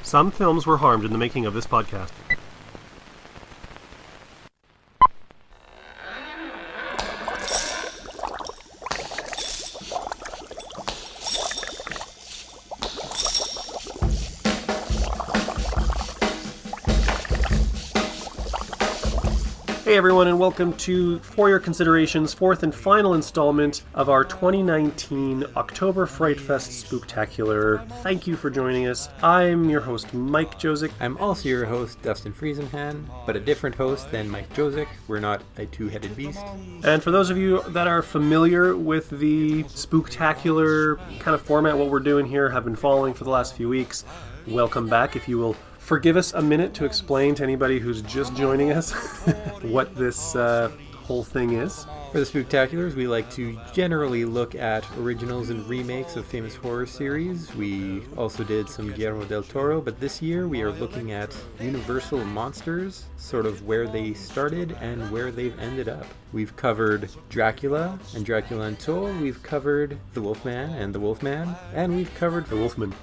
Some films were harmed in the making of this podcast. Hey everyone, and welcome to For Your Consideration's fourth and final installment of our 2019 October Fright Fest Spooktacular. Thank you for joining us. I'm your host, Mike Josic. I'm also your host, Dustin Friesenhan, but a different host than Mike Josic. We're not a two-headed beast. And for those of you that are familiar with the Spooktacular kind of format, what we're doing here, have been following for the last few weeks, welcome back. If you will forgive us a minute to explain to anybody who's just joining us what this whole thing is. For the Spooktaculars, we like to generally look at originals and remakes of famous horror series. We also did some Guillermo del Toro, but this year we are looking at Universal monsters, sort of where they started and where they've ended up. We've covered Dracula and Dracula Untold, we've covered The Wolfman and The Wolfman, and we've covered The Wolfman.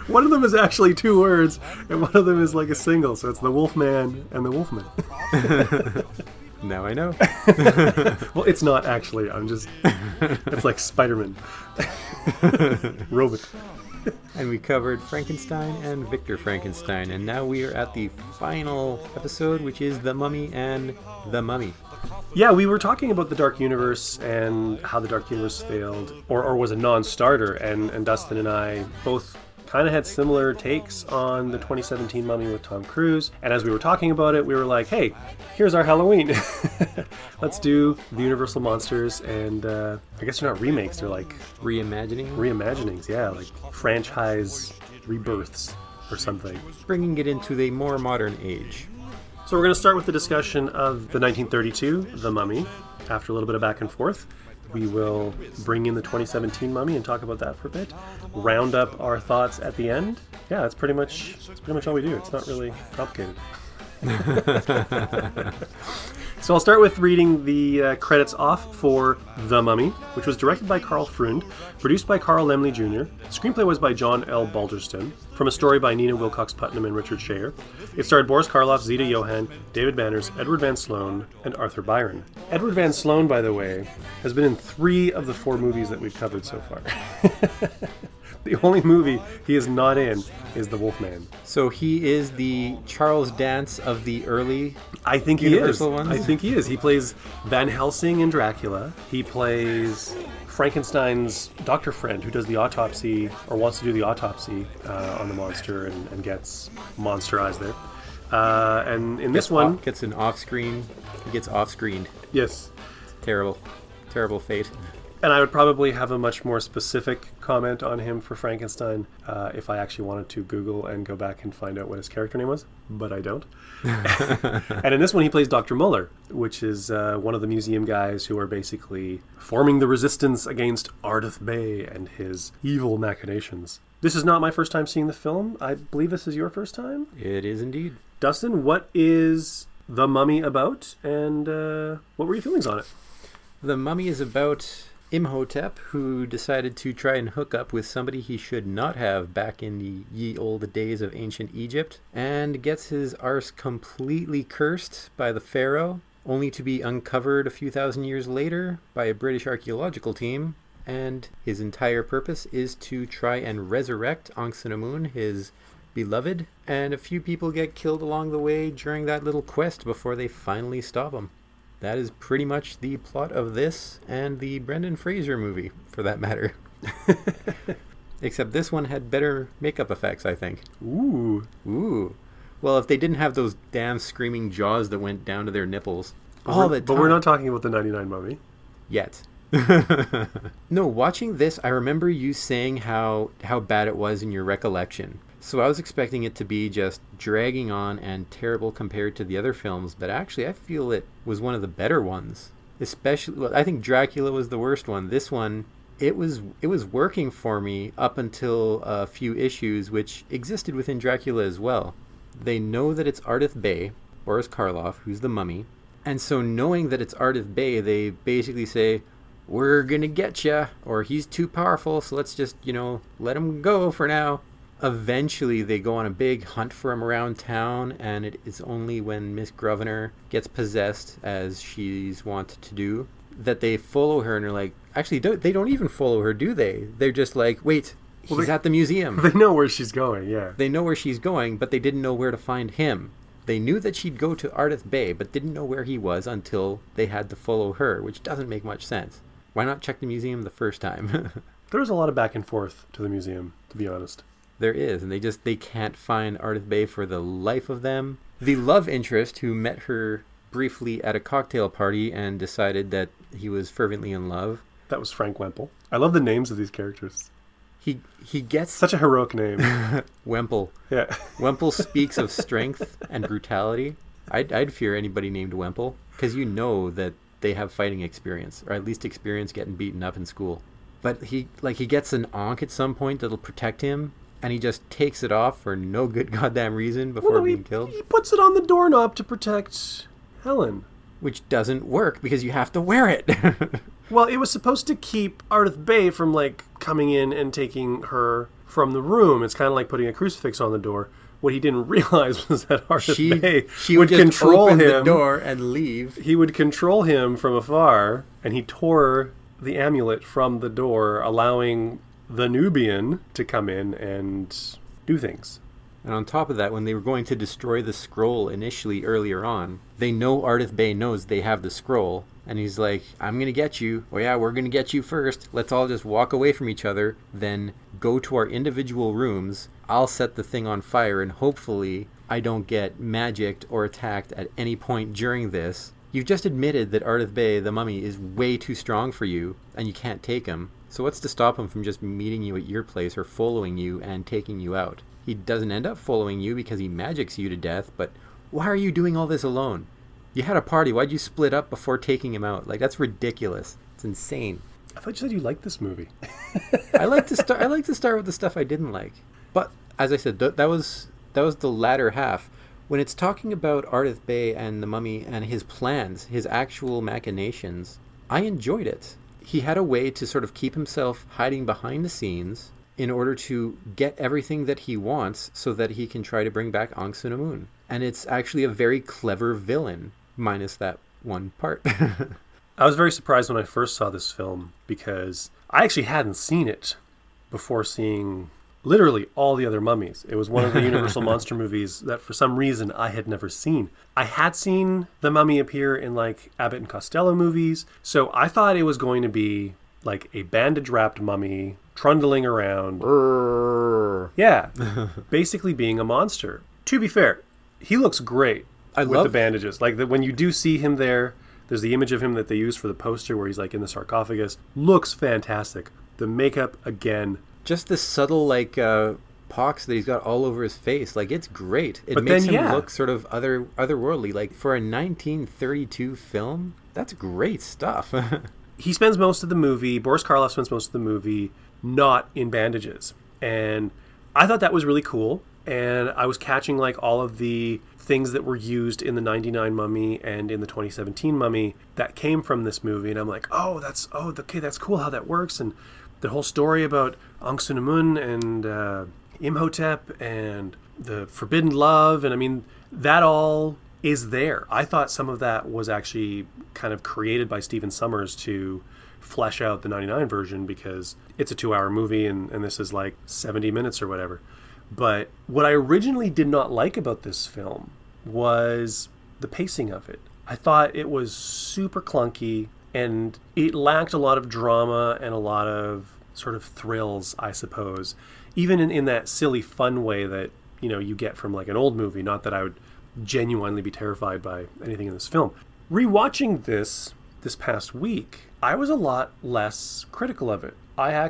One of them is actually two words, and one of them is like a single, so it's the Wolfman and the Wolfman. Now I know. Well, it's not actually. It's like Spider-Man. Robot. And we covered Frankenstein and Victor Frankenstein, and now we are at the final episode, which is The Mummy and The Mummy. Yeah, we were talking about the Dark Universe and how the Dark Universe failed, or was a non-starter, and Dustin and I both kind of had similar takes on the 2017 Mummy with Tom Cruise. And as we were talking about it, we were like, hey, here's our Halloween. Let's do the Universal monsters, and I guess they're not remakes, they're like reimaginings, yeah, like franchise rebirths or something. Bringing it into the more modern age. So we're going to start with the discussion of the 1932 The Mummy. After a little bit of back and forth, we will bring in the 2017 Mummy and talk about that for a bit. Round up our thoughts at the end. Yeah, that's pretty much all we do. It's not really complicated. So I'll start with reading the credits off for The Mummy, which was directed by Carl Freund, produced by Carl Laemmle Jr. Screenplay was by John L. Balderston, from a story by Nina Wilcox Putnam and Richard Schayer. It starred Boris Karloff, Zita Johann, David Banners, Edward Van Sloan, and Arthur Byron. Edward Van Sloan, by the way, has been in 3 of the 4 movies that we've covered so far. The only movie he is not in is The Wolfman. So he is the Charles Dance of the early I think Universal he is. ones? I think he is. He plays Van Helsing in Dracula. He plays Frankenstein's doctor friend who does the autopsy, or wants to do the autopsy on the monster and gets monsterized there. And in this one... He gets off-screened. Yes. Terrible fate. And I would probably have a much more specific comment on him for Frankenstein if I actually wanted to Google and go back and find out what his character name was, but I don't. And in this one, he plays Dr. Muller, which is one of the museum guys who are basically forming the resistance against Ardith Bey and his evil machinations. This is not my first time seeing the film. I believe this is your first time? It is indeed. Dustin, what is The Mummy about, and what were your feelings on it? The Mummy is about Imhotep, who decided to try and hook up with somebody he should not have back in the ye olde days of ancient Egypt, and gets his arse completely cursed by the pharaoh, only to be uncovered a few thousand years later by a British archaeological team, and his entire purpose is to try and resurrect Ankh-Senamun, his beloved, and a few people get killed along the way during that little quest before they finally stop him. That is pretty much the plot of this and the Brendan Fraser movie, for that matter. Except this one had better makeup effects, I think. Ooh. Well, if they didn't have those damn screaming jaws that went down to their nipples all the time. But we're not talking about the 99 Mummy. Yet. No, watching this, I remember you saying how bad it was in your recollection. So I was expecting it to be just dragging on and terrible compared to the other films, but actually I feel it was one of the better ones. Especially, I think Dracula was the worst one. This one, it was working for me up until a few issues, which existed within Dracula as well. They know that it's Ardith Bey, Boris Karloff, who's the mummy, and so knowing that it's Ardith Bey, they basically say, we're gonna get ya, or he's too powerful, so let's just, let him go for now. Eventually, they go on a big hunt for him around town, and it is only when Miss Grosvenor gets possessed, as she's wont to do, that they follow her, and are like, actually, they don't even follow her, do they? They're just like, wait, he's at the museum. They know where she's going, yeah. They know where she's going, but they didn't know where to find him. They knew that she'd go to Ardith Bay, but didn't know where he was until they had to follow her, which doesn't make much sense. Why not check the museum the first time? There was a lot of back and forth to the museum, to be honest. There is, and they can't find Ardith Bay for the life of them. The love interest who met her briefly at a cocktail party and decided that he was fervently in love. That was Frank Wemple. I love the names of these characters. He gets... Such a heroic name. Wemple. Yeah. Wemple speaks of strength and brutality. I'd fear anybody named Wemple, because you know that they have fighting experience, or at least experience getting beaten up in school. But he gets an ankh at some point that'll protect him, and he just takes it off for no good goddamn reason before being killed. He puts it on the doorknob to protect Helen. Which doesn't work, because you have to wear it. Well, it was supposed to keep Ardith Bay from, coming in and taking her from the room. It's kind of like putting a crucifix on the door. What he didn't realize was that Ardith Bay would just control open him. the door and leave. He would control him from afar, and he tore the amulet from the door, allowing the Nubian to come in and do things. And on top of that, when they were going to destroy the scroll initially earlier on, they know Ardith Bay knows they have the scroll. And he's like, I'm going to get you. Oh yeah, we're going to get you first. Let's all just walk away from each other, then go to our individual rooms. I'll set the thing on fire, and hopefully I don't get magicked or attacked at any point during this. You've just admitted that Ardith Bay, the mummy, is way too strong for you, and you can't take him. So what's to stop him from just meeting you at your place or following you and taking you out? He doesn't end up following you because he magics you to death, but why are you doing all this alone? You had a party. Why'd you split up before taking him out? That's ridiculous. It's insane. I thought you said you liked this movie. I like to start with the stuff I didn't like. But as I said, that was the latter half. When it's talking about Ardith Bay and the mummy and his plans, his actual machinations, I enjoyed it. He had a way to sort of keep himself hiding behind the scenes in order to get everything that he wants so that he can try to bring back Ankh Sunamun. And it's actually a very clever villain, minus that one part. I was very surprised when I first saw this film because I actually hadn't seen it before seeing literally all the other mummies. It was one of the Universal monster movies that for some reason I had never seen. I had seen the mummy appear in Abbott and Costello movies, so I thought it was going to be a bandage-wrapped mummy trundling around. Yeah, basically being a monster. To be fair, he looks great with the bandages. When you do see him there's the image of him that they use for the poster where he's in the sarcophagus. Looks fantastic. The makeup, again. Just the subtle pox that he's got all over his face. It's great. It makes him look sort of otherworldly. For a 1932 film, that's great stuff. He spends most of the movie, Boris Karloff spends most of the movie not in bandages. And I thought that was really cool. And I was catching all of the things that were used in the 99 Mummy and in the 2017 Mummy that came from this movie. And I'm like, that's cool how that works. And the whole story about Ankh Sunamun and Imhotep and the forbidden love. And I mean, that all is there. I thought some of that was actually kind of created by Stephen Sommers to flesh out the 99 version because it's a 2-hour movie and this is 70 minutes or whatever. But what I originally did not like about this film was the pacing of it. I thought it was super clunky and it lacked a lot of drama and a lot of sort of thrills, I suppose. Even in that silly fun way that, you get from an old movie. Not that I would genuinely be terrified by anything in this film. Rewatching this past week, I was a lot less critical of it. I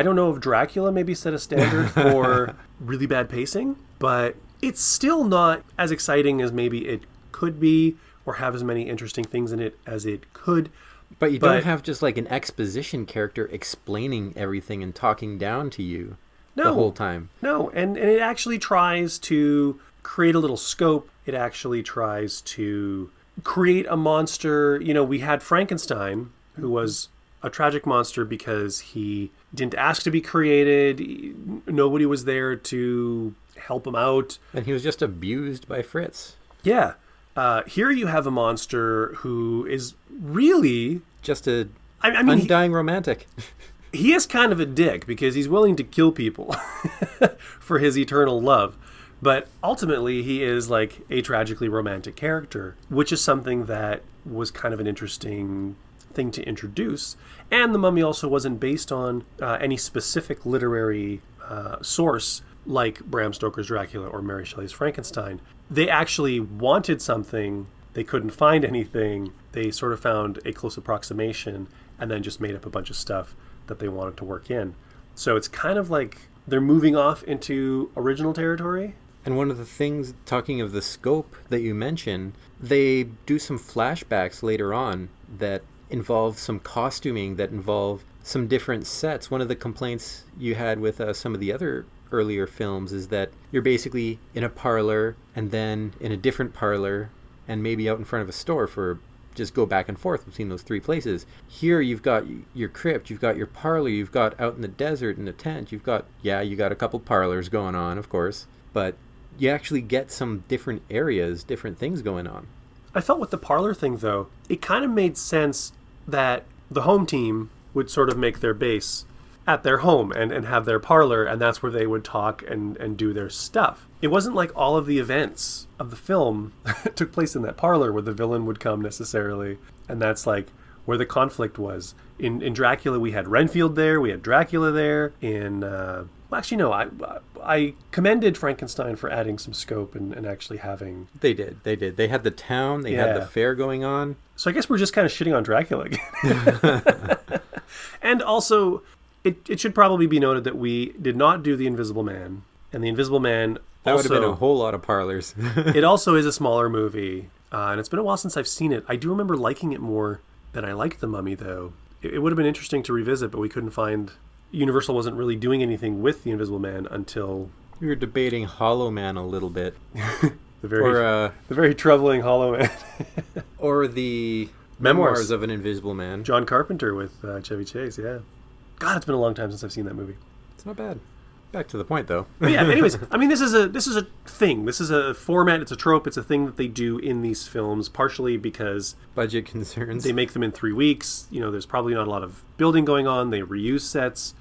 don't know if Dracula maybe set a standard for really bad pacing, but it's still not as exciting as maybe it could be or have as many interesting things in it as it could. But you don't have just an exposition character explaining everything and talking down to you the whole time. No, and it actually tries to create a little scope. It actually tries to create a monster. We had Frankenstein, who was a tragic monster because he didn't ask to be created. Nobody was there to help him out. And he was just abused by Fritz. Yeah. Here you have a monster who is really... Just a I mean, undying romantic. He is kind of a dick because he's willing to kill people for his eternal love. But ultimately, he is like a tragically romantic character, which is something that was kind of an interesting thing to introduce. And The Mummy also wasn't based on any specific literary source like Bram Stoker's Dracula or Mary Shelley's Frankenstein. They actually wanted something. They couldn't find anything. They sort of found a close approximation and then just made up a bunch of stuff that they wanted to work in. So it's kind of like they're moving off into original territory. And one of the things, talking of the scope that you mentioned, they do some flashbacks later on that involve some costuming, that involve some different sets. One of the complaints you had with some of the other earlier films is that you're basically in a parlor and then in a different parlor and maybe out in front of a store for just go back and forth between those three places. Here you've got your crypt, you've got your parlor, you've got out in the desert in a tent, you got a couple parlors going on, of course, but you actually get some different areas, different things going on. I felt with the parlor thing, though, it kind of made sense that the home team would sort of make their base at their home and have their parlor, and that's where they would talk and do their stuff. It wasn't like all of the events of the film took place in that parlor where the villain would come necessarily, and that's like where the conflict was. In Dracula, we had Renfield there, we had Dracula there. I commended Frankenstein for adding some scope and actually having... They did. They had the town, they had the fair going on. So I guess we're just kind of shitting on Dracula again. And also, it should probably be noted that we did not do The Invisible Man. And The Invisible Man that would have been a whole lot of parlors. It also is a smaller movie. And it's been a while since I've seen it. I do remember liking it more than I liked The Mummy, though. It would have been interesting to revisit, but we couldn't find... Universal wasn't really doing anything with The Invisible Man until... We were debating Hollow Man a little bit. the very troubling Hollow Man. Or the Memoirs of an Invisible Man. John Carpenter with Chevy Chase, yeah. God, it's been a long time since I've seen that movie. It's not bad. Back to the point, though. But yeah, anyways, I mean, this is a thing. This is a format. It's a trope. It's a thing that they do in these films, partially because... budget concerns. They make them in 3 weeks. You know, there's probably not a lot of building going on. They reuse sets.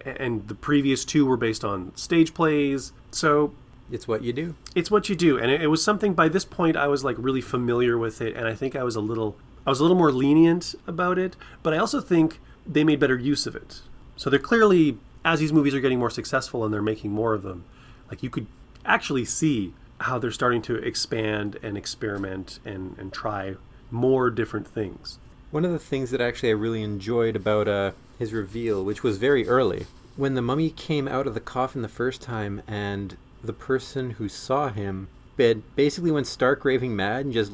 And the previous 2 were based on stage plays. So... It's what you do. It's what you do. And it was something, by this point, I was like really familiar with it. And I think I was a little more lenient about it. But I also think they made better use of it. So they're clearly... As these movies are getting more successful and they're making more of them, like you could actually see how they're starting to expand and experiment and try more different things. One of the things that actually I really enjoyed about his reveal, which was very early, when the mummy came out of the coffin the first time and the person who saw him basically went stark raving mad and just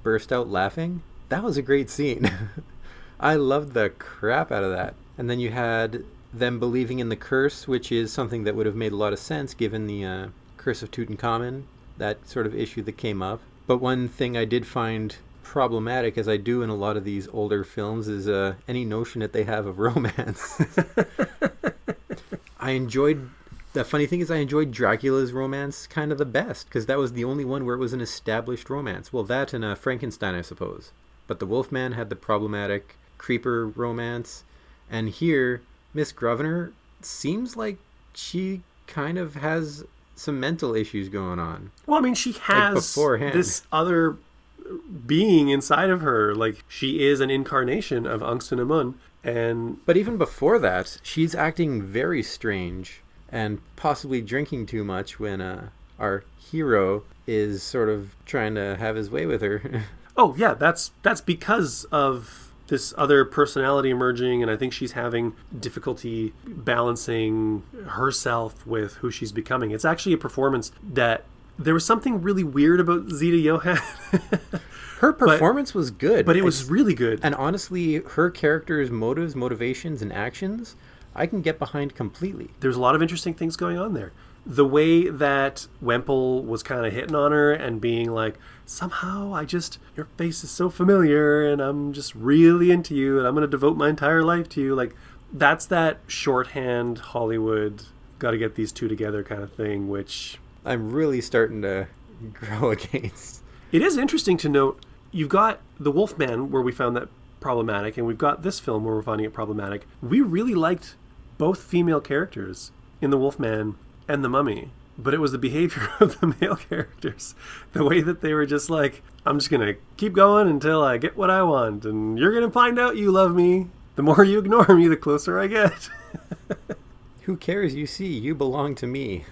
burst out laughing, that was a great scene. I loved the crap out of that. And then you had... them believing in the curse, which is something that would have made a lot of sense given the curse of Tutankhamun, that sort of issue that came up. But one thing I did find problematic, as I do in a lot of these older films, is any notion that they have of romance. The funny thing is I enjoyed Dracula's romance kind of the best, because that was the only one where it was an established romance. Well, that and Frankenstein, I suppose. But the Wolfman had the problematic creeper romance, and here... Miss Grosvenor seems like she kind of has some mental issues going on. Well, I mean, she has this other being inside of her. Like, she is an incarnation of Angst-en-Amun. But even before that, she's acting very strange and possibly drinking too much when our hero is sort of trying to have his way with her. Oh, yeah, that's because of... this other personality emerging, and I think she's having difficulty balancing herself with who she's becoming. It's actually a performance that there was something really weird about Zita Johann. Her performance was good. But it was really good. And honestly, her character's motivations, and actions, I can get behind completely. There's a lot of interesting things going on there. The way that Wemple was kind of hitting on her and being like, somehow your face is so familiar and I'm just really into you and I'm going to devote my entire life to you. Like, that's that shorthand Hollywood got to get these two together kind of thing, which I'm really starting to grow against. It is interesting to note, you've got The Wolfman, where we found that problematic, and we've got this film where we're finding it problematic. We really liked both female characters in The Wolfman and The Mummy, but it was the behavior of the male characters. The way that they were just like, I'm just going to keep going until I get what I want, and you're going to find out you love me. The more you ignore me, the closer I get. Who cares? You see, you belong to me.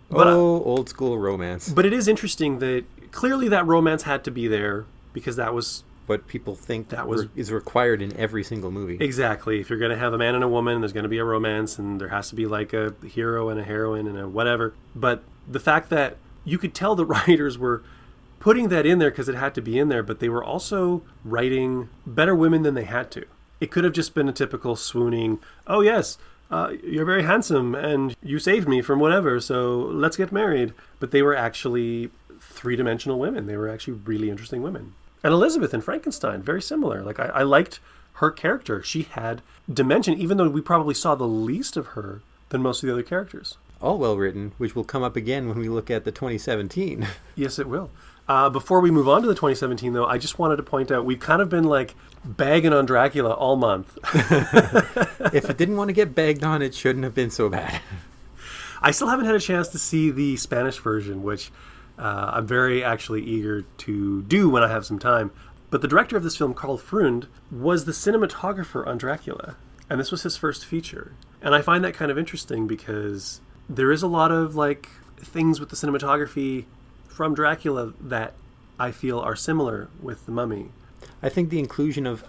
But, old school romance. But it is interesting that clearly that romance had to be there because that was what people think that was is required in every single movie. Exactly. If you're going to have a man and a woman, there's going to be a romance, and there has to be like a hero and a heroine and a whatever. But the fact that you could tell the writers were putting that in there because it had to be in there, but they were also writing better women than they had to. It could have just been a typical swooning, oh yes, you're very handsome and you saved me from whatever, so let's get married. But they were actually three-dimensional women. They were actually really interesting women. And Elizabeth in Frankenstein, very similar. Like I liked her character. She had dimension, even though we probably saw the least of her than most of the other characters. All well written, which will come up again when we look at the 2017. Yes, it will. Before we move on to the 2017, though, I just wanted to point out we've kind of been like bagging on Dracula all month. If it didn't want to get bagged on, it shouldn't have been so bad. I still haven't had a chance to see the Spanish version, which I'm very actually eager to do when I have some time. But the director of this film, Carl Freund, was the cinematographer on Dracula. And this was his first feature. And I find that kind of interesting because there is a lot of like things with the cinematography from Dracula that I feel are similar with The Mummy. I think the inclusion of,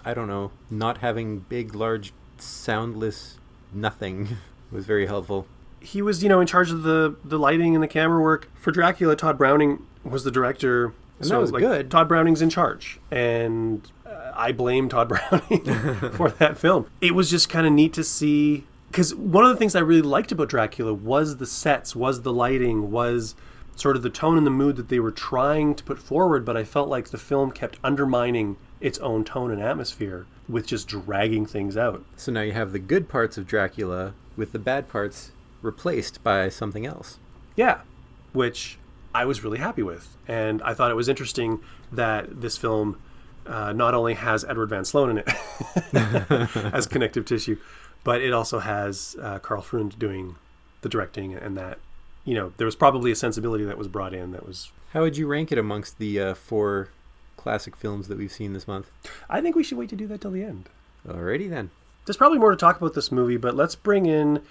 not having big, large, soundless nothing was very helpful. He was, in charge of the lighting and the camera work. For Dracula, Todd Browning was the director. And that was good. Todd Browning's in charge. And I blame Todd Browning for that film. It was just kind of neat to see, because one of the things I really liked about Dracula was the sets, was the lighting, was sort of the tone and the mood that they were trying to put forward, but I felt like the film kept undermining its own tone and atmosphere with just dragging things out. So now you have the good parts of Dracula with the bad parts replaced by something else. Yeah, which I was really happy with. And I thought it was interesting that this film not only has Edward Van Sloan in it as connective tissue, but it also has Carl Freund doing the directing, and that, there was probably a sensibility that was brought in that was... How would you rank it amongst the 4 classic films that we've seen this month? I think we should wait to do that till the end. Alrighty then. There's probably more to talk about this movie, but let's bring in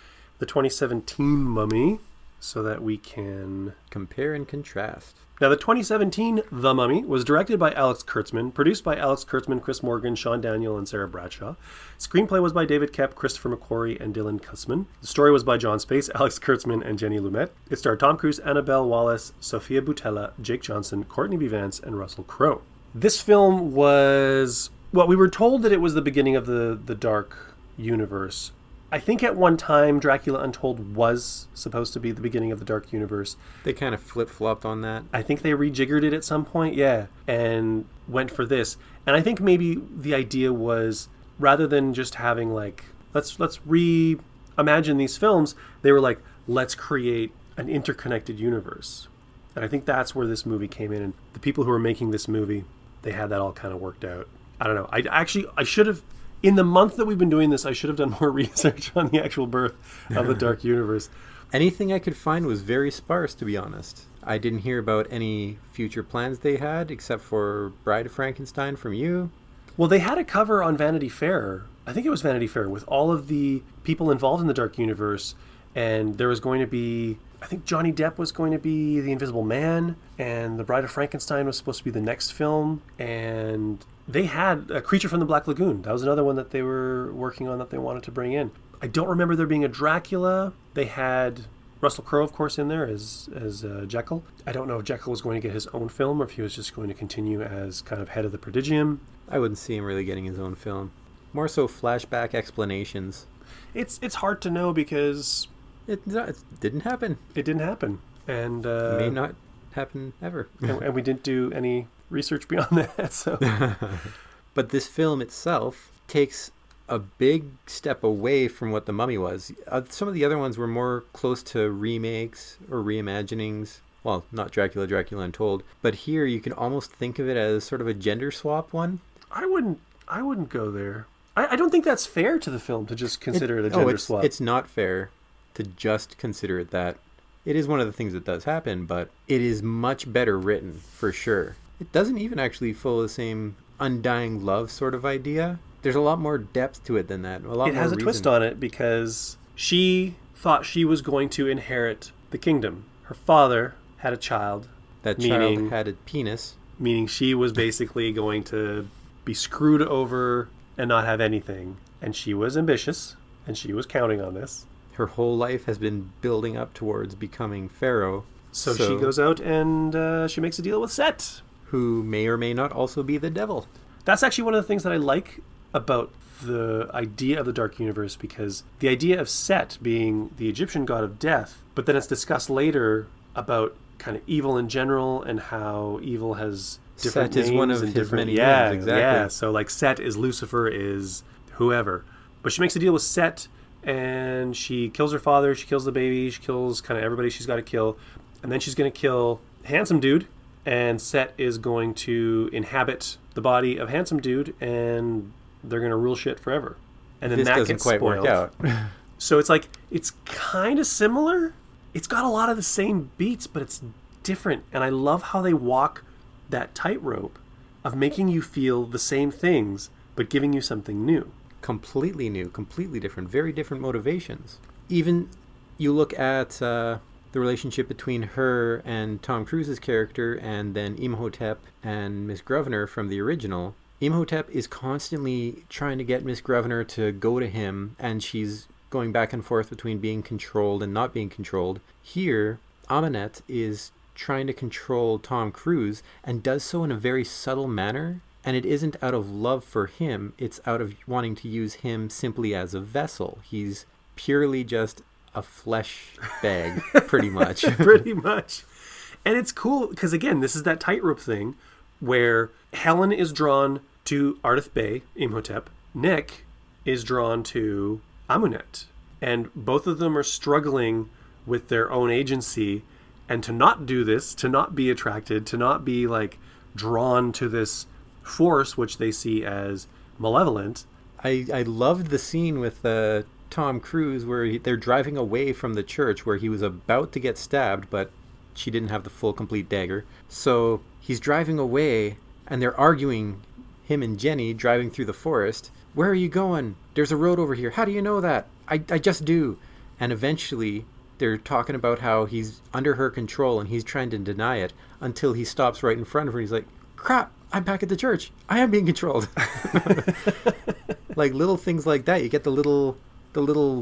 the 2017 Mummy so that we can... compare and contrast. Now, the 2017 The Mummy was directed by Alex Kurtzman, produced by Alex Kurtzman, Chris Morgan, Sean Daniel, and Sarah Bradshaw. Screenplay was by David Koepp, Christopher McQuarrie, and Dylan Kussman. The story was by John Space, Alex Kurtzman, and Jenny Lumet. It starred Tom Cruise, Annabelle Wallis, Sophia Boutella, Jake Johnson, Courtney B. Vance, and Russell Crowe. This film was... Well, we were told that it was the beginning of the dark universe. I think at one time Dracula Untold was supposed to be the beginning of the Dark Universe. They kind of flip-flopped on that. I think they rejiggered it at some point, yeah, and went for this. And I think maybe the idea was, rather than just having like, let's reimagine these films, they were like, let's create an interconnected universe. And I think that's where this movie came in. And the people who were making this movie, they had that all kind of worked out. I don't know. I should have... In the month that we've been doing this, I should have done more research on the actual birth of the Dark Universe. Anything I could find was very sparse, to be honest. I didn't hear about any future plans they had, except for Bride of Frankenstein from you. Well, they had a cover on Vanity Fair. I think it was Vanity Fair, with all of the people involved in the Dark Universe. And there was going to be... I think Johnny Depp was going to be the Invisible Man, and The Bride of Frankenstein was supposed to be the next film, and... They had A Creature from the Black Lagoon. That was another one that they were working on that they wanted to bring in. I don't remember there being a Dracula. They had Russell Crowe, of course, in there as Jekyll. I don't know if Jekyll was going to get his own film or if he was just going to continue as kind of head of the Prodigium. I wouldn't see him really getting his own film. More so flashback explanations. It's hard to know because... It didn't happen. It didn't happen. And it may not happen ever. and we didn't do any research beyond that, so... But this film itself takes a big step away from what The Mummy was. Some of the other ones were more close to remakes or reimaginings. Well, not Dracula, Dracula Untold, but here you can almost think of it as sort of a gender swap one. I wouldn't go there. I don't think that's fair to the film to just consider it a gender swap. It's not fair to just consider it that. It is one of the things that does happen, but it is much better written, for sure. It doesn't even actually follow the same undying love sort of idea. There's a lot more depth to it than that. It has a twist on it because she thought she was going to inherit the kingdom. Her father had a child. That child had a penis. Meaning she was basically going to be screwed over and not have anything. And she was ambitious, and she was counting on this. Her whole life has been building up towards becoming Pharaoh. So she goes out and she makes a deal with Set. Who may or may not also be the devil. That's actually one of the things that I like about the idea of the Dark Universe, because the idea of Set being the Egyptian god of death, but then it's discussed later about kind of evil in general and how evil has different names. Set is one of his many names, exactly. Yeah, so like Set is Lucifer, is whoever. But she makes a deal with Set, and she kills her father, she kills the baby, she kills kind of everybody she's got to kill, and then she's going to kill Handsome Dude, and Set is going to inhabit the body of Handsome Dude, and they're going to rule shit forever. And then this that doesn't gets quite spoiled. work out. So it's like, it's kind of similar. It's got a lot of the same beats, but it's different. And I love how they walk that tightrope of making you feel the same things, but giving you something new. Completely new, completely different, very different motivations. Even you look at the relationship between her and Tom Cruise's character, and then Imhotep and Miss Grosvenor from the original. Imhotep is constantly trying to get Miss Grosvenor to go to him, and she's going back and forth between being controlled and not being controlled. Here, Amenet is trying to control Tom Cruise and does so in a very subtle manner, and it isn't out of love for him, it's out of wanting to use him simply as a vessel. He's purely just a flesh bag, pretty much. Pretty much. And it's cool because, again, this is that tightrope thing where Helen is drawn to Ardith Bey, Imhotep. Nick is drawn to Amunet. And both of them are struggling with their own agency. And to not do this, to not be attracted, to not be like drawn to this force, which they see as malevolent. I loved the scene with Tom Cruise where they're driving away from the church where he was about to get stabbed, but she didn't have the full complete dagger. So he's driving away and they're arguing, him and Jenny driving through the forest. Where are you going? There's a road over here. How do you know that? I just do. And eventually they're talking about how he's under her control and he's trying to deny it until he stops right in front of her. He's like, crap, I'm back at the church. I am being controlled. Like little things like that. You get the little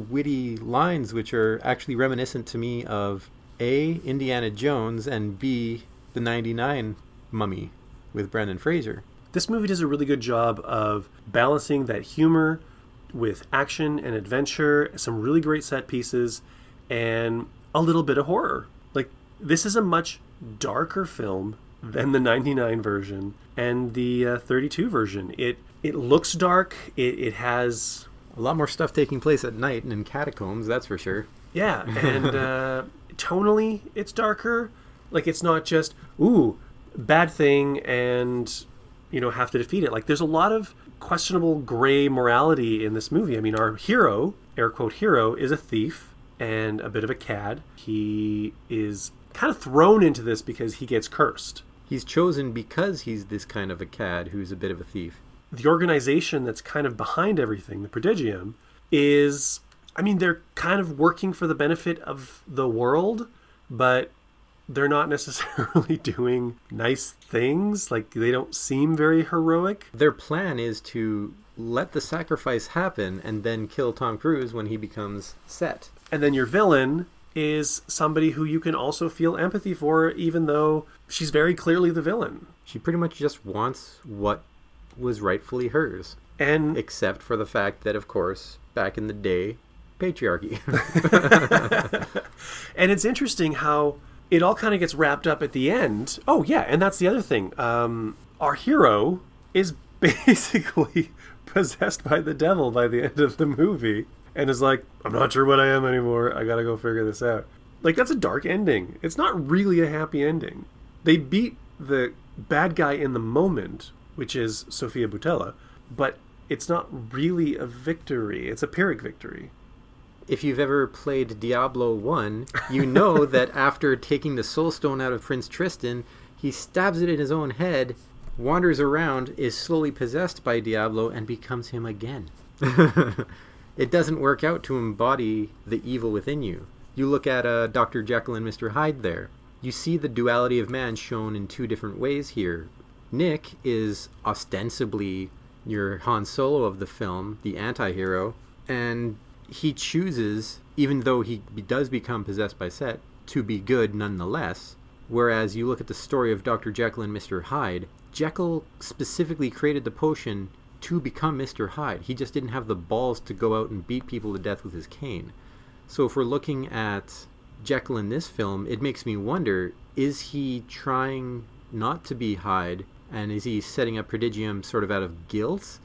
witty lines, which are actually reminiscent to me of A, Indiana Jones, and B, the 99 Mummy with Brendan Fraser. This movie does a really good job of balancing that humor with action and adventure, some really great set pieces, and a little bit of horror. Like, this is a much darker film than the 99 version and the 32 version. It looks dark. It has a lot more stuff taking place at night and in catacombs, that's for sure. Yeah, and tonally, it's darker. Like, it's not just, ooh, bad thing and, have to defeat it. Like, there's a lot of questionable gray morality in this movie. I mean, our hero, air quote hero, is a thief and a bit of a cad. He is kind of thrown into this because he gets cursed. He's chosen because he's this kind of a cad who's a bit of a thief. The organization that's kind of behind everything, the Prodigium, is, they're kind of working for the benefit of the world, but they're not necessarily doing nice things. Like, they don't seem very heroic. Their plan is to let the sacrifice happen and then kill Tom Cruise when he becomes Set. And then your villain is somebody who you can also feel empathy for, even though she's very clearly the villain. She pretty much just wants what was rightfully hers. And except for the fact that, of course, back in the day, patriarchy. And it's interesting how it all kind of gets wrapped up at the end. Oh, yeah, and that's the other thing. Our hero is basically possessed by the devil by the end of the movie and is like, I'm not sure what I am anymore. I gotta go figure this out. Like, that's a dark ending. It's not really a happy ending. They beat the bad guy in the moment, which is Sofia Boutella, but it's not really a victory. It's a Pyrrhic victory. If you've ever played Diablo 1, you know that after taking the soul stone out of Prince Tristan, he stabs it in his own head, wanders around, is slowly possessed by Diablo, and becomes him again. It doesn't work out to embody the evil within you. You look at Dr. Jekyll and Mr. Hyde there. You see the duality of man shown in two different ways here. Nick is ostensibly your Han Solo of the film, the anti-hero, and he chooses, even though he does become possessed by Set, to be good nonetheless. Whereas you look at the story of Dr. Jekyll and Mr. Hyde, Jekyll specifically created the potion to become Mr. Hyde. He just didn't have the balls to go out and beat people to death with his cane. So if we're looking at Jekyll in this film, it makes me wonder, is he trying not to be Hyde, and is he setting up Prodigium sort of out of guilt?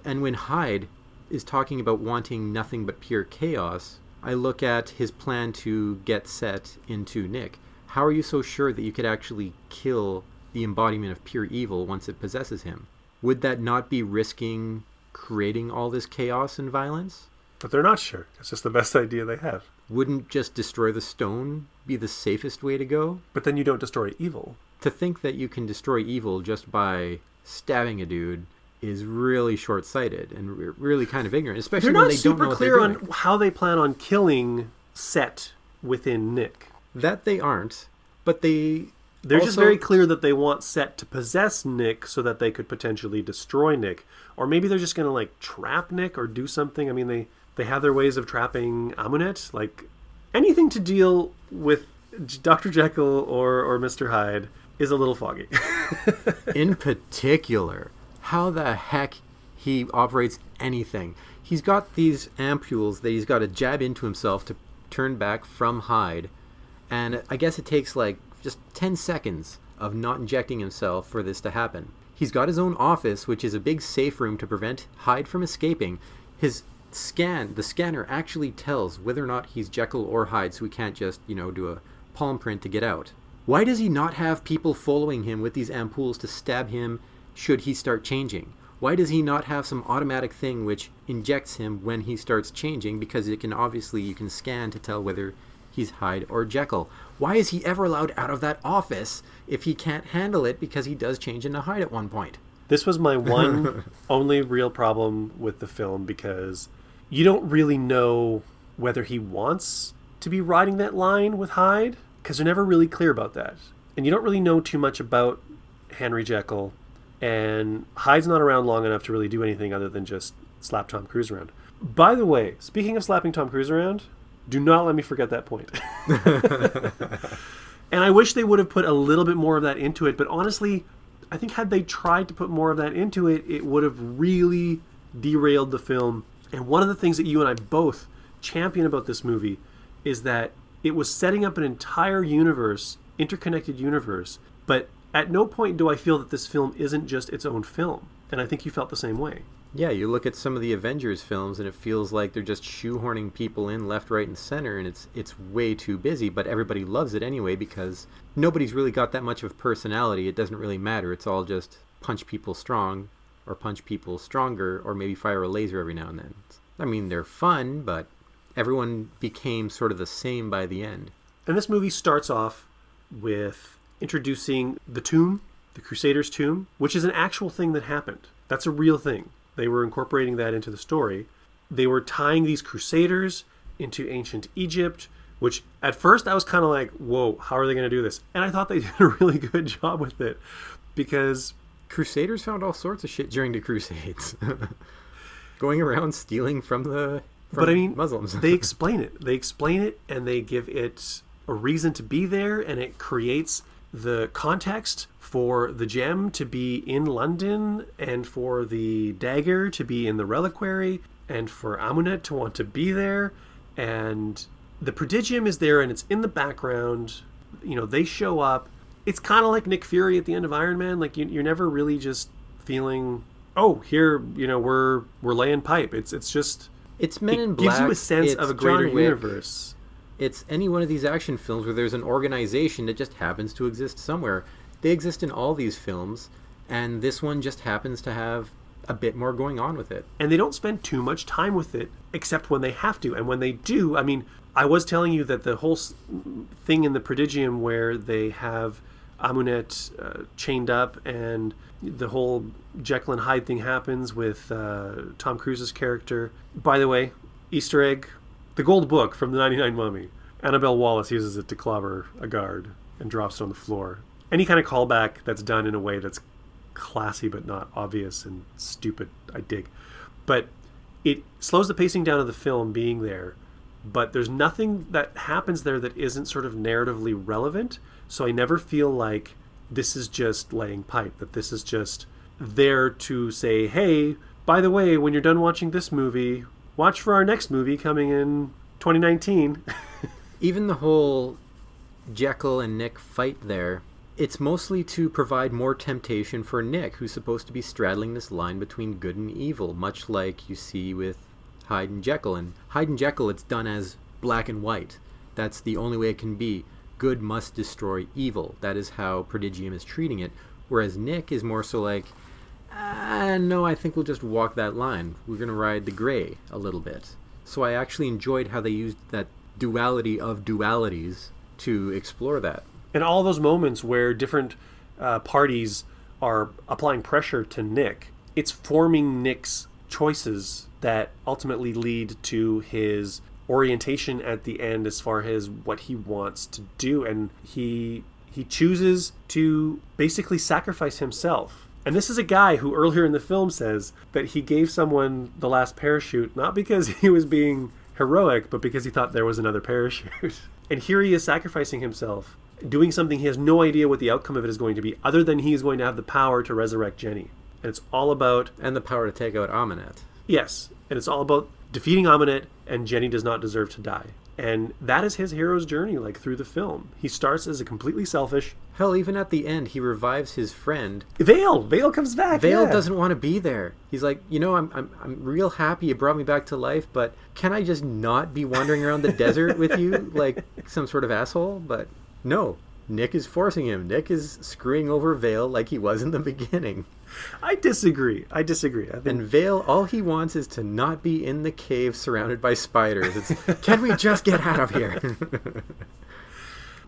And when Hyde is talking about wanting nothing but pure chaos, I look at his plan to get Set into Nick. How are you so sure that you could actually kill the embodiment of pure evil once it possesses him? Would that not be risking creating all this chaos and violence? But they're not sure. It's just the best idea they have. Wouldn't just destroy the stone be the safest way to go? But then you don't destroy evil. To think that you can destroy evil just by stabbing a dude is really short-sighted and really kind of ignorant, especially when they don't know what they're doing. They're not super clear on how they plan on killing Set within Nick. That they aren't, but they're just very clear that they want Set to possess Nick so that they could potentially destroy Nick. Or maybe they're just going to, like, trap Nick or do something. I mean, they have their ways of trapping Amunet. Like, anything to deal with Dr. Jekyll or Mr. Hyde is a little foggy. In particular, how the heck he operates anything. He's got these ampules that he's got to jab into himself to turn back from Hyde. And I guess it takes like just 10 seconds of not injecting himself for this to happen. He's got his own office, which is a big safe room to prevent Hyde from escaping. The scanner actually tells whether or not he's Jekyll or Hyde, so he can't just, do a palm print to get out. Why does he not have people following him with these ampoules to stab him should he start changing? Why does he not have some automatic thing which injects him when he starts changing? Because you can scan to tell whether he's Hyde or Jekyll. Why is he ever allowed out of that office if he can't handle it, because he does change into Hyde at one point? This was my one only real problem with the film, because you don't really know whether he wants to be riding that line with Hyde, because they're never really clear about that. And you don't really know too much about Henry Jekyll, and Hyde's not around long enough to really do anything other than just slap Tom Cruise around. By the way, speaking of slapping Tom Cruise around, do not let me forget that point. And I wish they would have put a little bit more of that into it, but honestly, I think had they tried to put more of that into it, it would have really derailed the film. And one of the things that you and I both champion about this movie is that it was setting up an entire universe, interconnected universe, but at no point do I feel that this film isn't just its own film. And I think you felt the same way. Yeah, you look at some of the Avengers films and it feels like they're just shoehorning people in left, right, and center, and it's way too busy, but everybody loves it anyway because nobody's really got that much of personality. It doesn't really matter. It's all just punch people strong or punch people stronger or maybe fire a laser every now and then. I mean, they're fun, but everyone became sort of the same by the end. And this movie starts off with introducing the tomb, the Crusaders' tomb, which is an actual thing that happened. That's a real thing. They were incorporating that into the story. They were tying these Crusaders into ancient Egypt, which at first I was kind of like, whoa, how are they going to do this? And I thought they did a really good job with it, because Crusaders found all sorts of shit during the Crusades. Going around stealing from Muslims. They explain it. They explain it, and they give it a reason to be there, and it creates the context for the gem to be in London, and for the dagger to be in the reliquary, and for Amunet to want to be there. And the prodigium is there, and it's in the background. They show up. It's kind of like Nick Fury at the end of Iron Man. Like, you're never really just feeling oh, here, we're laying pipe. It's just It's Men it in Black. gives you a sense it's of a greater John Wick. universe. It's any one of these action films where there's an organization that just happens to exist somewhere. They exist in all these films, and this one just happens to have a bit more going on with it. And they don't spend too much time with it, except when they have to. And when they do, I mean, I was telling you that the whole thing in the Prodigium where they have Amunet chained up and the whole Jekyll and Hyde thing happens with Tom Cruise's character. By the way, Easter egg, the gold book from the 99 Mummy. Annabelle Wallis uses it to clobber a guard and drops it on the floor. Any kind of callback that's done in a way that's classy but not obvious and stupid, I dig. But it slows the pacing down of the film being there, but there's nothing that happens there that isn't sort of narratively relevant, so I never feel like this is just laying pipe, that this is just there to say, hey, by the way, when you're done watching this movie, watch for our next movie coming in 2019. Even the whole Jekyll and Nick fight there, it's mostly to provide more temptation for Nick, who's supposed to be straddling this line between good and evil, much like you see with Hyde and Jekyll. And Hyde and Jekyll, it's done as black and white. That's the only way it can be. Good must destroy evil. That is how Prodigium is treating it. Whereas Nick is more so like, no, I think we'll just walk that line. We're going to ride the gray a little bit. So I actually enjoyed how they used that duality of dualities to explore that. And all those moments where different parties are applying pressure to Nick, it's forming Nick's choices that ultimately lead to his orientation at the end as far as what he wants to do. And he chooses to basically sacrifice himself. And this is a guy who earlier in the film says that he gave someone the last parachute, not because he was being heroic, but because he thought there was another parachute. And here he is sacrificing himself, doing something he has no idea what the outcome of it is going to be, other than he is going to have the power to resurrect Jenny. And it's all about... And the power to take out Amunet. Yes, and it's all about defeating Amunet, and Jenny does not deserve to die. And that is his hero's journey, like, through the film. He starts as a completely selfish... Hell, even at the end, he revives his friend. Vale! Vale comes back, Vale doesn't want to be there. He's like, I'm real happy you brought me back to life, but can I just not be wandering around the desert with you like some sort of asshole? But no, Nick is forcing him. Nick is screwing over Vale like he was in the beginning. I disagree. I think... And Vale, all he wants is to not be in the cave surrounded by spiders. It's, can we just get out of here?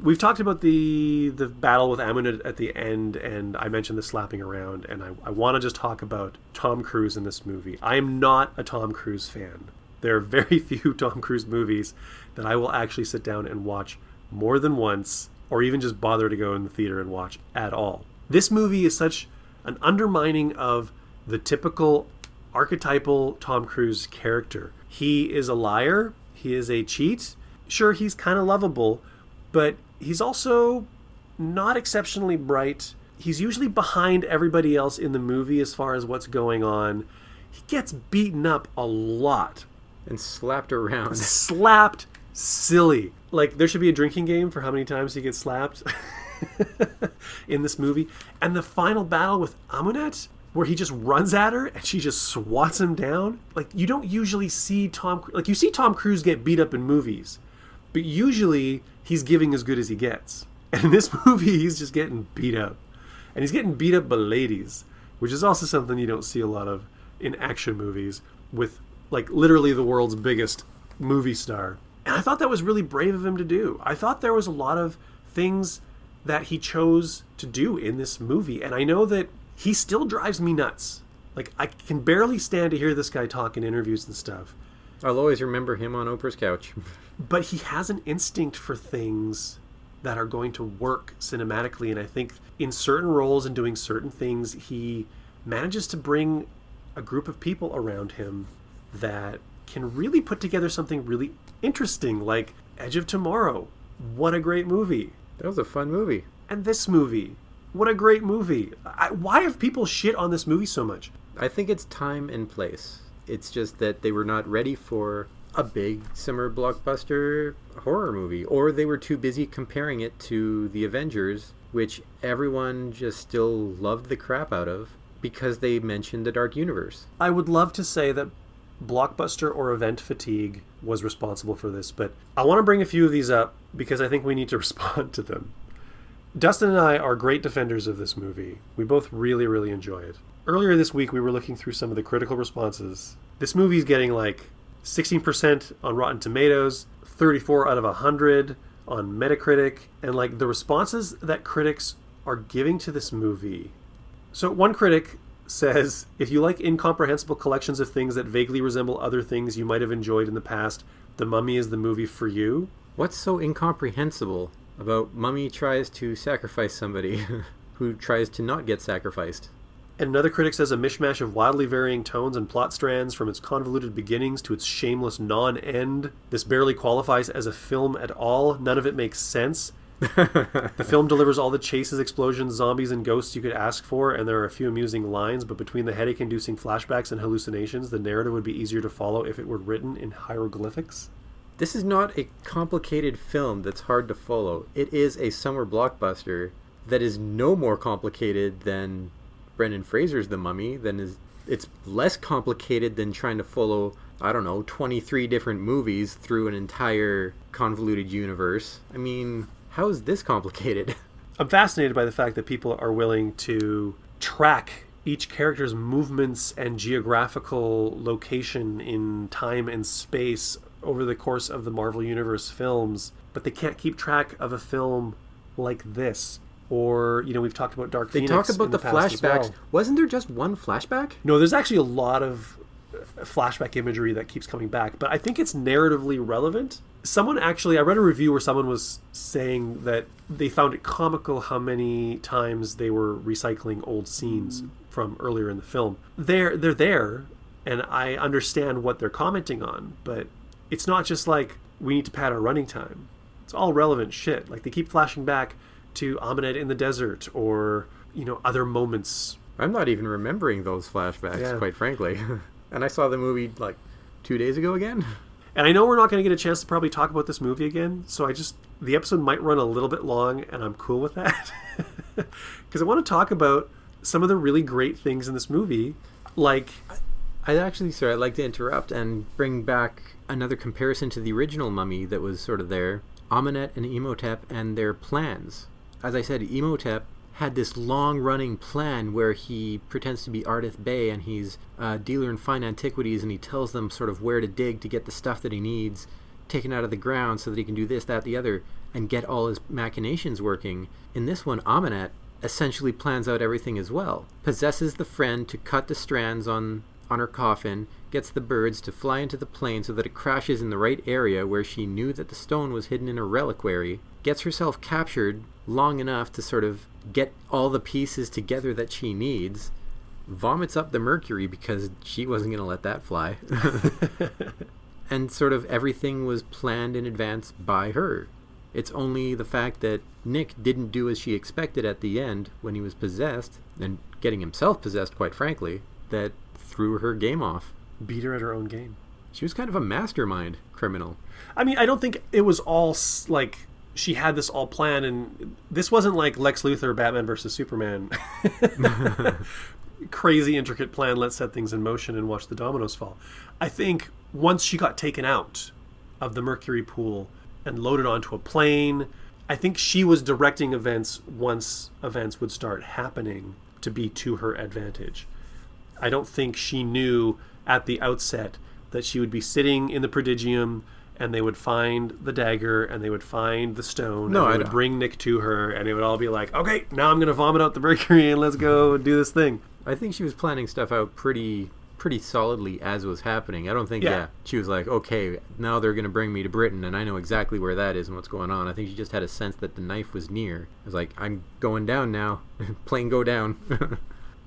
We've talked about the battle with Amunet at the end, and I mentioned the slapping around, and I want to just talk about Tom Cruise in this movie. I am not a Tom Cruise fan. There are very few Tom Cruise movies that I will actually sit down and watch more than once, or even just bother to go in the theater and watch at all. This movie is such an undermining of the typical archetypal Tom Cruise character. He is a liar. He is a cheat. Sure, he's kind of lovable, but he's also not exceptionally bright. He's usually behind everybody else in the movie as far as what's going on. He gets beaten up a lot. And slapped around. Slapped silly. Like, there should be a drinking game for how many times he gets slapped in this movie. And the final battle with Amunet, where he just runs at her and she just swats him down. Like, you don't usually see you see Tom Cruise get beat up in movies, but usually he's giving as good as he gets. And in this movie, he's just getting beat up. And he's getting beat up by ladies, which is also something you don't see a lot of in action movies with, like, literally the world's biggest movie star. And I thought that was really brave of him to do. I thought there was a lot of things that he chose to do in this movie. And I know that he still drives me nuts. Like, I can barely stand to hear this guy talk in interviews and stuff. I'll always remember him on Oprah's couch. But he has an instinct for things that are going to work cinematically. And I think in certain roles and doing certain things, he manages to bring a group of people around him that can really put together something really interesting, like Edge of Tomorrow. What a great movie. That was a fun movie. And this movie. What a great movie. Why have people shit on this movie so much? I think it's time and place. It's just that they were not ready for a big summer blockbuster horror movie, or they were too busy comparing it to The Avengers, which everyone just still loved the crap out of, because they mentioned the Dark Universe. I would love to say that blockbuster or event fatigue was responsible for this, but I want to bring a few of these up because I think we need to respond to them. Dustin and I are great defenders of this movie. We both really, really enjoy it. Earlier this week, we were looking through some of the critical responses. This movie's getting like 16% on Rotten Tomatoes, 34 out of 100 on Metacritic, and like the responses that critics are giving to this movie. So one critic says, if you like incomprehensible collections of things that vaguely resemble other things you might have enjoyed in the past, The Mummy is the movie for you. What's so incomprehensible about Mummy tries to sacrifice somebody who tries to not get sacrificed? And another critic says a mishmash of wildly varying tones and plot strands from its convoluted beginnings to its shameless non-end. This barely qualifies as a film at all. None of it makes sense. The film delivers all the chases, explosions, zombies, and ghosts you could ask for, and there are a few amusing lines, but between the headache-inducing flashbacks and hallucinations, the narrative would be easier to follow if it were written in hieroglyphics. This is not a complicated film that's hard to follow. It is a summer blockbuster that is no more complicated than Brendan Fraser's The Mummy. It's less complicated than trying to follow, 23 different movies through an entire convoluted universe. I mean, how is this complicated? I'm fascinated by the fact that people are willing to track each character's movements and geographical location in time and space over the course of the Marvel Universe films, but they can't keep track of a film like this. Or, we've talked about Dark Phoenix. They talk about the flashbacks. Well. Wasn't there just one flashback? No, there's actually a lot of flashback imagery that keeps coming back, but I think it's narratively relevant. I read a review where someone was saying that they found it comical how many times they were recycling old scenes from earlier in the film. They're there, and I understand what they're commenting on, but it's not just like, we need to pad our running time. It's all relevant shit. Like, they keep flashing back to Amunet in the desert, or, other moments. I'm not even remembering those flashbacks, quite frankly. And I saw the movie, 2 days ago again. And I know we're not going to get a chance to probably talk about this movie again, so the episode might run a little bit long, and I'm cool with that. Because I want to talk about some of the really great things in this movie, like... I'd like to interrupt and bring back another comparison to the original Mummy that was sort of there. Amunet and Imhotep and their plans. As I said, Imhotep had this long-running plan where he pretends to be Ardith Bey, and he's a dealer in fine antiquities, and he tells them sort of where to dig to get the stuff that he needs taken out of the ground so that he can do this, that, the other, and get all his machinations working. In this one, Amunet essentially plans out everything as well. Possesses the friend to cut the strands on her coffin, gets the birds to fly into the plane so that it crashes in the right area where she knew that the stone was hidden in her reliquary, gets herself captured long enough to sort of get all the pieces together that she needs, vomits up the mercury because she wasn't going to let that fly. And sort of everything was planned in advance by her. It's only the fact that Nick didn't do as she expected at the end when he was possessed, and getting himself possessed, quite frankly, that threw her game off. Beat her at her own game. She was kind of a mastermind criminal. I mean, I don't think it was all like she had this all planned, and this wasn't like Lex Luthor, Batman versus Superman. Crazy intricate plan, let's set things in motion and watch the dominoes fall. I think once she got taken out of the mercury pool and loaded onto a plane, I think she was directing events once events would start happening to be to her advantage. I don't think she knew at the outset that she would be sitting in the prodigium and they would find the dagger and they would find the stone and they would bring Nick to her, and it would all be like, okay, now I'm going to vomit out the mercury and let's go do this thing. I think she was planning stuff out pretty solidly as it was happening. I don't think, she was like, okay, now they're going to bring me to Britain and I know exactly where that is and what's going on. I think she just had a sense that the knife was near. It was like, I'm going down now. Plane go down.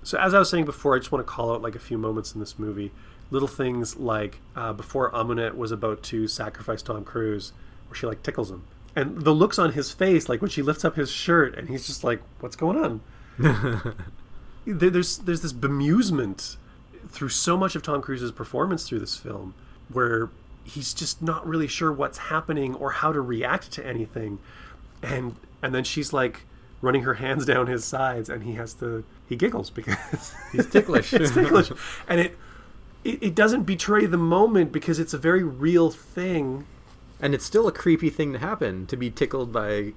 So as I was saying before, I just want to call out like a few moments in this movie. Little things like before Amunet was about to sacrifice Tom Cruise, where she like tickles him. And the looks on his face, like when she lifts up his shirt and he's just like, what's going on? There's this bemusement through so much of Tom Cruise's performance through this film, where he's just not really sure what's happening or how to react to anything. And then she's like running her hands down his sides, and he has to he giggles because He's ticklish. it's ticklish. And it doesn't betray the moment because it's a very real thing. And it's still a creepy thing to happen, to be tickled by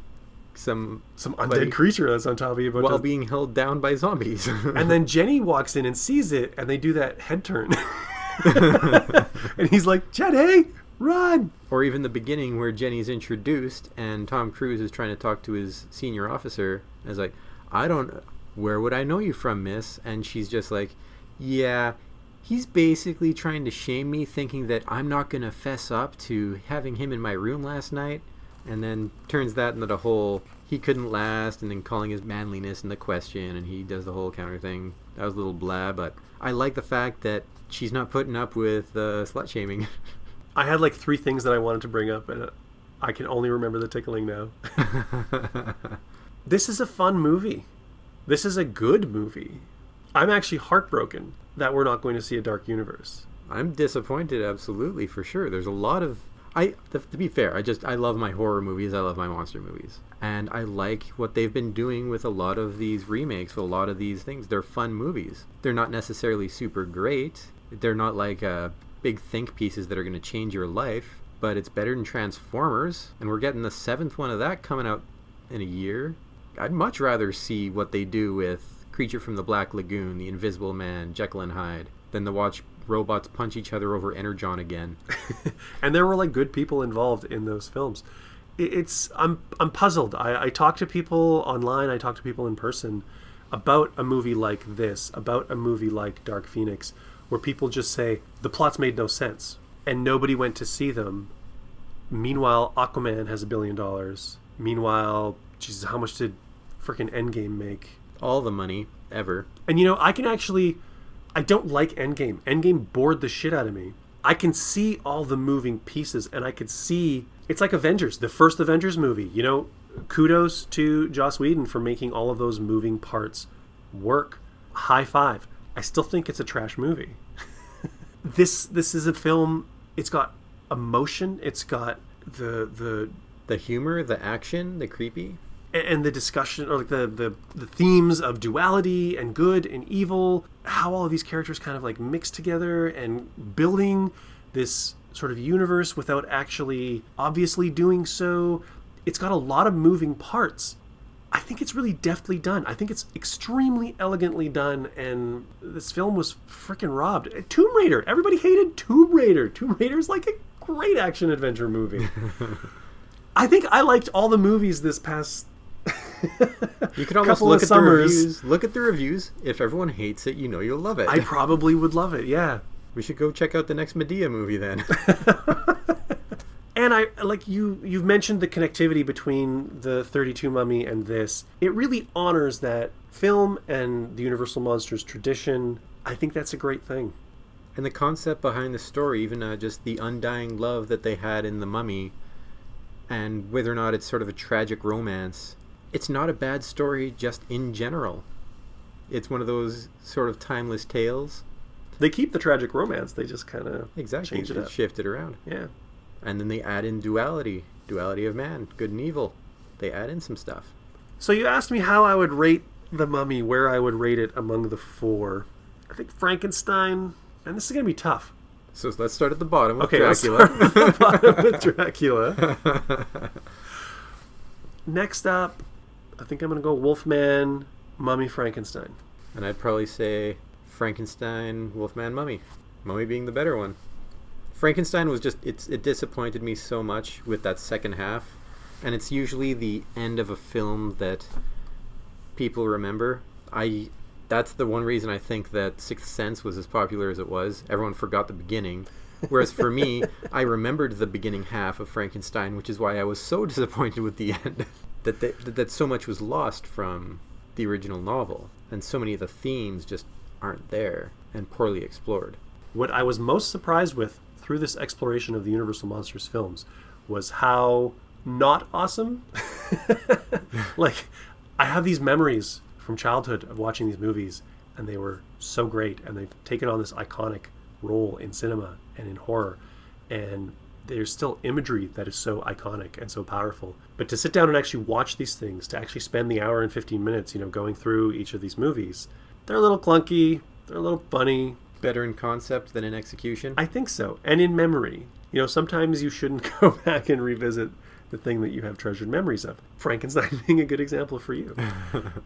some undead creature that's on top of you. While being held down by zombies. And then Jenny walks in and sees it, and they do that head turn. And he's like, Jenny, run! Or even the beginning where Jenny's introduced and Tom Cruise is trying to talk to his senior officer. And is like, where would I know you from, miss? And she's just like, yeah, he's basically trying to shame me, thinking that I'm not going to fess up to having him in my room last night. And then turns that into the whole, he couldn't last, and then calling his manliness into question, and he does the whole counter thing. That was a little blah, but I like the fact that she's not putting up with slut-shaming. I had like 3 things that I wanted to bring up, and I can only remember the tickling now. This is a fun movie. This is a good movie. I'm actually heartbroken that we're not going to see a Dark Universe. I'm disappointed, absolutely, for sure. There's a lot of... to be fair, I love my horror movies, I love my monster movies. And I like what they've been doing with a lot of these remakes, with a lot of these things. They're fun movies. They're not necessarily super great. They're not like big think pieces that are going to change your life. But it's better than Transformers. And we're getting the 7th one of that coming out in a year. I'd much rather see what they do with Creature from the Black Lagoon, The Invisible Man, Jekyll and Hyde, than to watch robots punch each other over Energon again. And there were like good people involved in those films. I'm puzzled. I talk to people online, I talk to people in person about a movie like this, about a movie like Dark Phoenix, where people just say the plots made no sense and nobody went to see them. Meanwhile, Aquaman has $1 billion. Meanwhile, Jesus, how much did freaking Endgame make? All the money ever. And I don't like Endgame. Endgame bored the shit out of me. I can see all the moving pieces, and I could see... It's like Avengers, the first Avengers movie. Kudos to Joss Whedon for making all of those moving parts work. High five. I still think it's a trash movie. This is a film... It's got emotion. It's got the humor, the action, the creepy... And the discussion, or like the themes of duality and good and evil, how all of these characters kind of like mix together and building this sort of universe without actually obviously doing so. It's got a lot of moving parts. I think it's really deftly done. I think it's extremely elegantly done, and this film was freaking robbed. Tomb Raider. Everybody hated Tomb Raider. Tomb Raider's like a great action adventure movie. I think I liked all the movies this past... You could almost look at the reviews. Look at the reviews. If everyone hates it, you'll love it. I probably would love it, yeah. We should go check out the next Medea movie then. And you've mentioned the connectivity between the 32 Mummy and this. It really honors that film and the Universal Monsters tradition. I think that's a great thing. And the concept behind the story, even just the undying love that they had in the Mummy, and whether or not it's sort of a tragic romance, it's not a bad story just in general. It's one of those sort of timeless tales. They keep the tragic romance. They just kind of change it up. Shift it around. Yeah. And then they add in duality of man, good and evil. They add in some stuff. So you asked me how I would rate The Mummy, where I would rate it among the 4. I think Frankenstein, and this is going to be tough. So let's start at the bottom with Dracula. Let's start at the bottom with Dracula. Next up, I think I'm going to go Wolfman, Mummy, Frankenstein. And I'd probably say Frankenstein, Wolfman, Mummy. Mummy being the better one. Frankenstein was just, it disappointed me so much with that second half. And it's usually the end of a film that people remember. That's the one reason I think that Sixth Sense was as popular as it was. Everyone forgot the beginning. Whereas for me, I remembered the beginning half of Frankenstein, which is why I was so disappointed with the end. That so much was lost from the original novel, and so many of the themes just aren't there and poorly explored. What I was most surprised with through this exploration of the Universal Monsters films was how not awesome. I have these memories from childhood of watching these movies, and they were so great, and they've taken on this iconic role in cinema and in horror, and there's still imagery that is so iconic and so powerful. But to sit down and actually watch these things, to actually spend the hour and 15 minutes, going through each of these movies, they're a little clunky, they're a little funny. Better in concept than in execution? I think so. And in memory. Sometimes you shouldn't go back and revisit the thing that you have treasured memories of. Frankenstein being a good example for you.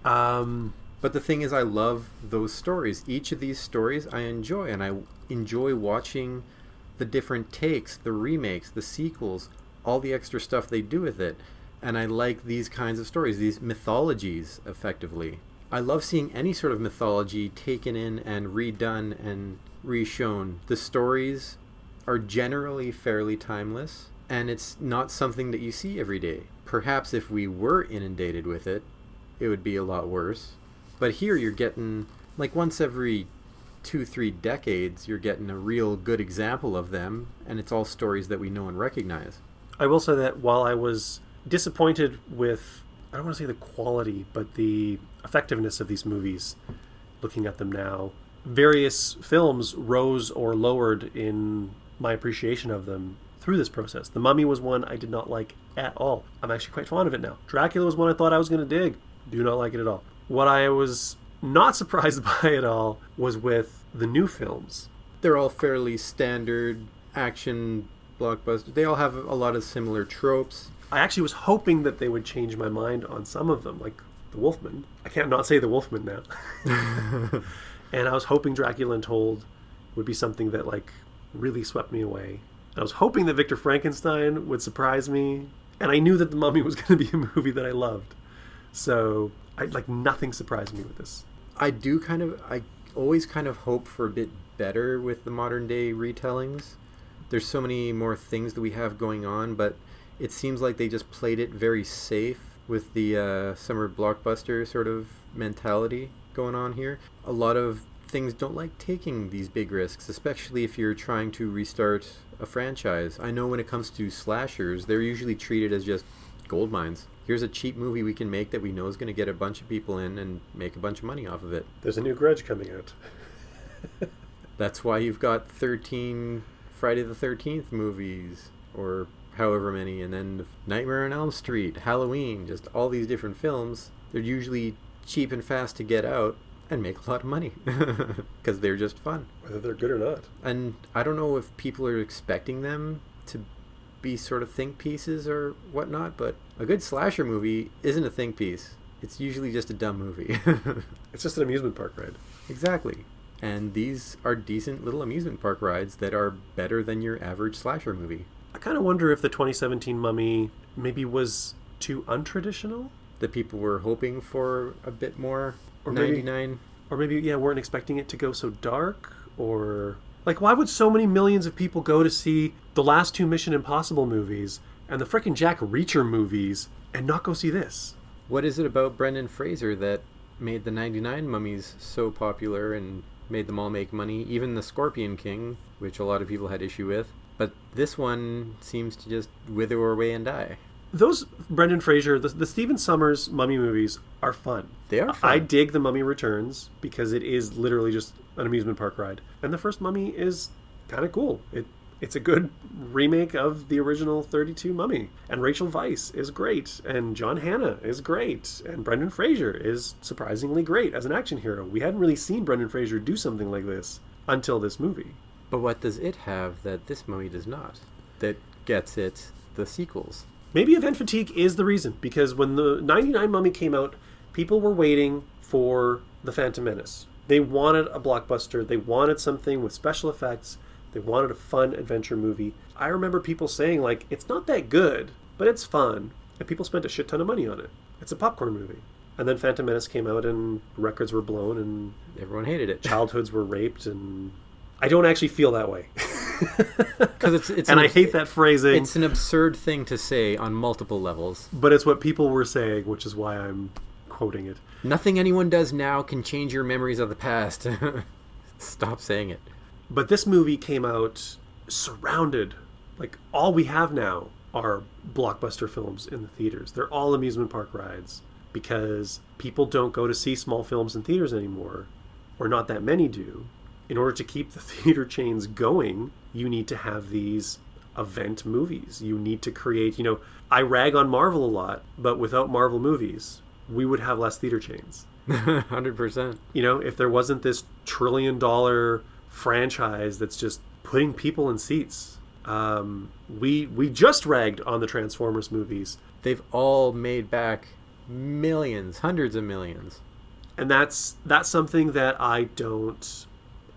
But the thing is, I love those stories. Each of these stories I enjoy, and I enjoy watching the different takes, the remakes, the sequels, all the extra stuff they do with it. And I like these kinds of stories, these mythologies, effectively. I love seeing any sort of mythology taken in and redone and reshown. The stories are generally fairly timeless, and it's not something that you see every day. Perhaps if we were inundated with it, it would be a lot worse. But here you're getting, like once every 2-3 decades, you're getting a real good example of them, and it's all stories that we know and recognize. I will say that while I was disappointed with, I don't want to say the quality, but the effectiveness of these movies, looking at them now, various films rose or lowered in my appreciation of them through this process. The Mummy was one I did not like at all. I'm actually quite fond of it now. Dracula was one I thought I was going to dig. Do not like it at all. What I was not surprised by at all was with the new films. They're all fairly standard action blockbusters. They all have a lot of similar tropes. I actually was hoping that they would change my mind on some of them, like The Wolfman. I can't not say The Wolfman now. And I was hoping Dracula Untold would be something that really swept me away. I was hoping that Victor Frankenstein would surprise me, and I knew that The Mummy was going to be a movie that I loved. So nothing surprised me with this. I always kind of hope for a bit better with the modern day retellings. There's so many more things that we have going on, but it seems like they just played it very safe with the summer blockbuster sort of mentality going on here. A lot of things don't like taking these big risks, especially if you're trying to restart a franchise. I know when it comes to slashers, they're usually treated as just gold mines. Here's a cheap movie we can make that we know is going to get a bunch of people in and make a bunch of money off of it. There's a new Grudge coming out. That's why you've got 13 Friday the 13th movies, or however many, and then Nightmare on Elm Street, Halloween, just all these different films. They're usually cheap and fast to get out and make a lot of money because they're just fun. Whether they're good or not. And I don't know if people are expecting them to be sort of think pieces or whatnot, but a good slasher movie isn't a think piece. It's usually just a dumb movie. It's just an amusement park ride. Exactly. And these are decent little amusement park rides that are better than your average slasher movie. I kind of wonder if the 2017 Mummy maybe was too untraditional. That people were hoping for a bit more. Or 99. Maybe weren't expecting it to go so dark. Or why would so many millions of people go to see the last two Mission Impossible movies and the frickin' Jack Reacher movies and not go see this? What is it about Brendan Fraser that made the 99 Mummies so popular and made them all make money? Even the Scorpion King, which a lot of people had issue with. But this one seems to just wither away and die. Those Brendan Fraser, the Stephen Sommers Mummy movies are fun. They are fun. I dig The Mummy Returns because it is literally just an amusement park ride. And the first Mummy is kind of cool. It's a good remake of the original 32 Mummy. And Rachel Weisz is great. And John Hannah is great. And Brendan Fraser is surprisingly great as an action hero. We hadn't really seen Brendan Fraser do something like this until this movie. But what does it have that this Mummy does not? That gets it the sequels? Maybe event fatigue is the reason, because when the 99 Mummy came out, people were waiting for The Phantom Menace. They wanted a blockbuster. They wanted something with special effects. They wanted a fun adventure movie. I remember people saying, it's not that good, but it's fun. And people spent a shit ton of money on it. It's a popcorn movie. And then Phantom Menace came out and records were blown and everyone hated it. Childhoods were raped, and I don't actually feel that way. Because it's and I hate that phrasing. It's an absurd thing to say on multiple levels. But it's what people were saying, which is why I'm quoting it. Nothing anyone does now can change your memories of the past. Stop saying it. But this movie came out surrounded. All we have now are blockbuster films in the theaters. They're all amusement park rides because people don't go to see small films in theaters anymore, or not that many do. In order to keep the theater chains going, you need to have these event movies. You need to create, I rag on Marvel a lot, but without Marvel movies, we would have less theater chains. 100%. If there wasn't this $1 trillion franchise that's just putting people in seats. We just ragged on the Transformers movies. They've all made back millions, hundreds of millions. And that's something that I don't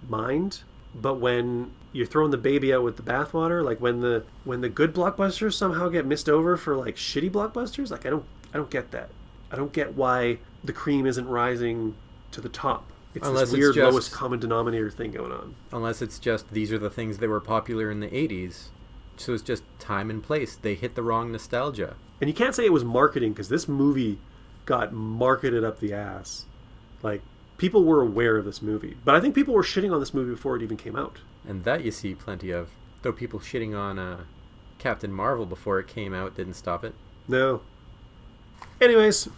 mind. But when you're throwing the baby out with the bathwater, like when the good blockbusters somehow get missed over for like shitty blockbusters, like I don't get that. I don't get why the cream isn't rising to the top. It's this weird lowest common denominator thing going on. Unless it's just these are the things that were popular in the 80s. So it's just time and place. They hit the wrong nostalgia. And you can't say it was marketing, because this movie got marketed up the ass. Like, people were aware of this movie. But I think people were shitting on this movie before it even came out. And that you see plenty of. Though people shitting on Captain Marvel before it came out didn't stop it. No. Anyways,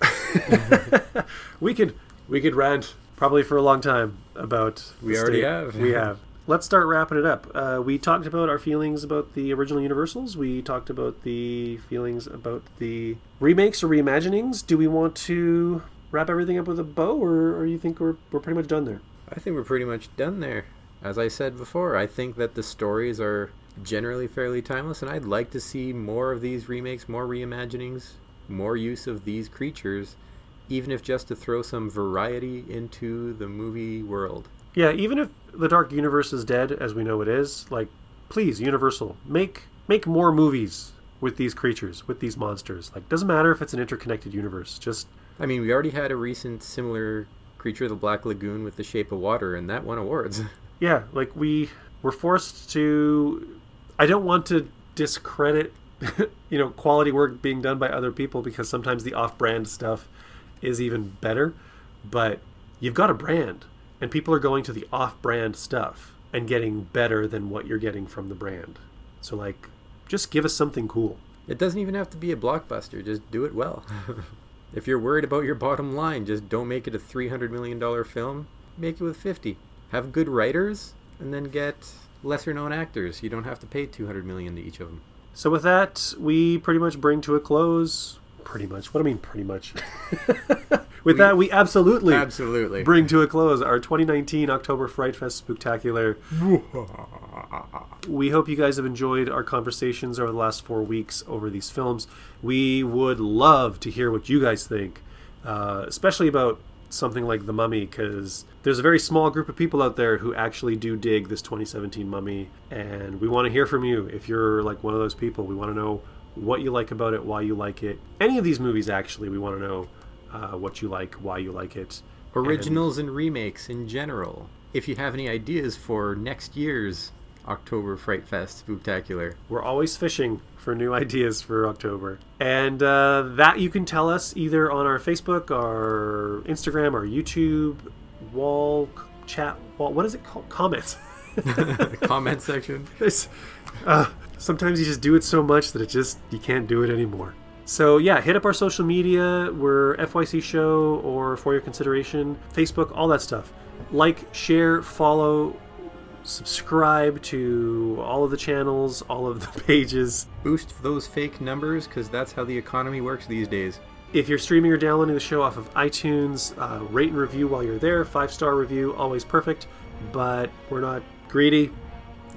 we could rant probably for a long time about we already have. We have. Let's start wrapping it up. We talked about our feelings about the original Universals. We talked about the feelings about the remakes or reimaginings. Do we want to wrap everything up with a bow, or you think we're pretty much done there? I think we're pretty much done there. As I said before, I think that the stories are generally fairly timeless, and I'd like to see more of these remakes, more reimaginings, more use of these creatures, even if just to throw some variety into the movie world. Yeah, even if the Dark Universe is dead, as we know it is, like, please, Universal, make more movies with these creatures, with these monsters. Like, doesn't matter if it's an interconnected universe. Just, I mean, we already had a recent similar Creature of the Black Lagoon with The Shape of Water, and that won awards. Yeah, like, we were forced to... I don't want to discredit quality work being done by other people, because sometimes the off-brand stuff is even better, but you've got a brand, and people are going to the off-brand stuff and getting better than what you're getting from the brand. So, like, just give us something cool. It doesn't even have to be a blockbuster, just do it well. If you're worried about your bottom line, just don't make it a $300 million film, make it with 50. Have good writers, and then get lesser-known actors. You don't have to pay $200 million to each of them. So with that, we pretty much bring to a close... Pretty much. What do I mean, pretty much? That, we absolutely bring to a close our 2019 October Fright Fest Spooktacular. We hope you guys have enjoyed our conversations over the last 4 weeks over these films. We would love to hear what you guys think, especially about something like The Mummy, because there's a very small group of people out there who actually do dig this 2017 Mummy, and we want to hear from you. If you're like one of those people, we want to know what you like about it, why you like it. Any of these movies, actually, we want to know what you like, why you like it. Originals and remakes in general. If you have any ideas for next year's October Fright Fest Spooktacular. We're always fishing for new ideas for October. And that you can tell us either on our Facebook, our Instagram, our YouTube, what is it called? Comments. Comment section. Sometimes you just do it so much that you can't do it anymore. So yeah, hit up our social media. We're FYC Show or For Your Consideration, Facebook, all that stuff. Like, share, follow, subscribe to all of the channels, all of the pages. Boost those fake numbers, because that's how the economy works these days. If you're streaming or downloading the show off of iTunes, rate and review while you're there. 5-star review, always perfect, but we're not greedy.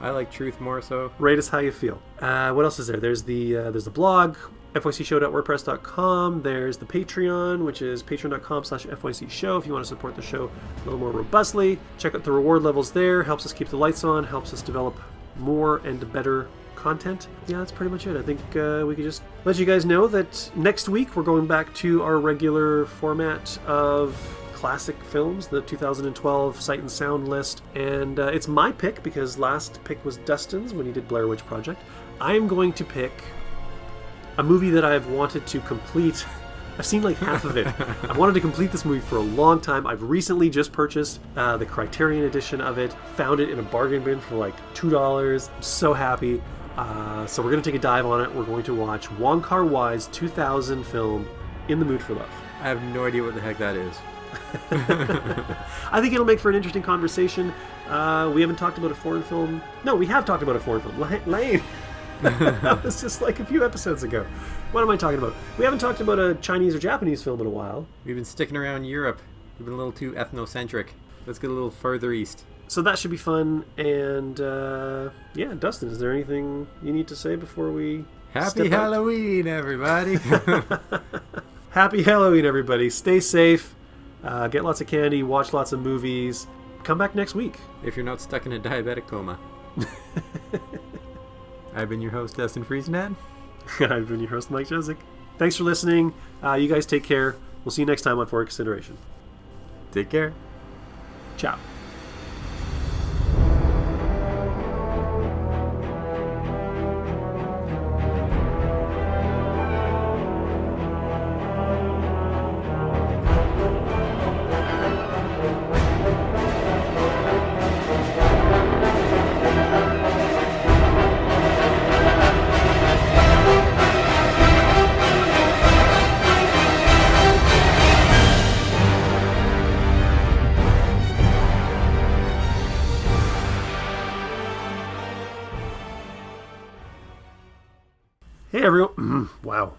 I like truth more so. Rate us how you feel. What else is there? There's the blog, fycshow.wordpress.com. There's the Patreon, which is patreon.com/fycshow if you want to support the show a little more robustly. Check out the reward levels there. Helps us keep the lights on, helps us develop more and better content. Yeah, that's pretty much it. I think we could just let you guys know that next week we're going back to our regular format of classic films, the 2012 Sight and Sound list, and it's my pick because last pick was Dustin's when he did Blair Witch Project. I'm going to pick a movie that I've wanted to complete. I've seen like half of it. I've wanted to complete this movie for a long time. I've recently just purchased the Criterion edition of it, found it in a bargain bin for like $2. I'm so happy. So we're going to take a dive on it. We're going to watch Wong Kar-wai's 2000 film, In the Mood for Love. I have no idea what the heck that is. I think it'll make for an interesting conversation. We haven't talked about a foreign film. No, we have talked about a foreign film. Lane. That was just like a few episodes ago. What am I talking about? We haven't talked about a Chinese or Japanese film in a while. We've been sticking around Europe. We've been a little too ethnocentric. Let's get a little further east. So that should be fun. And yeah, Dustin, is there anything you need to say before we Happy Halloween, everybody. Happy Halloween, everybody. Stay safe. Get lots of candy. Watch lots of movies. Come back next week. If you're not stuck in a diabetic coma. I've been your host, Dustin Friesnat. I've been your host, Mike Jezek. Thanks for listening. You guys take care. We'll see you next time on For Consideration. Take care. Ciao. Hey everyone. Wow.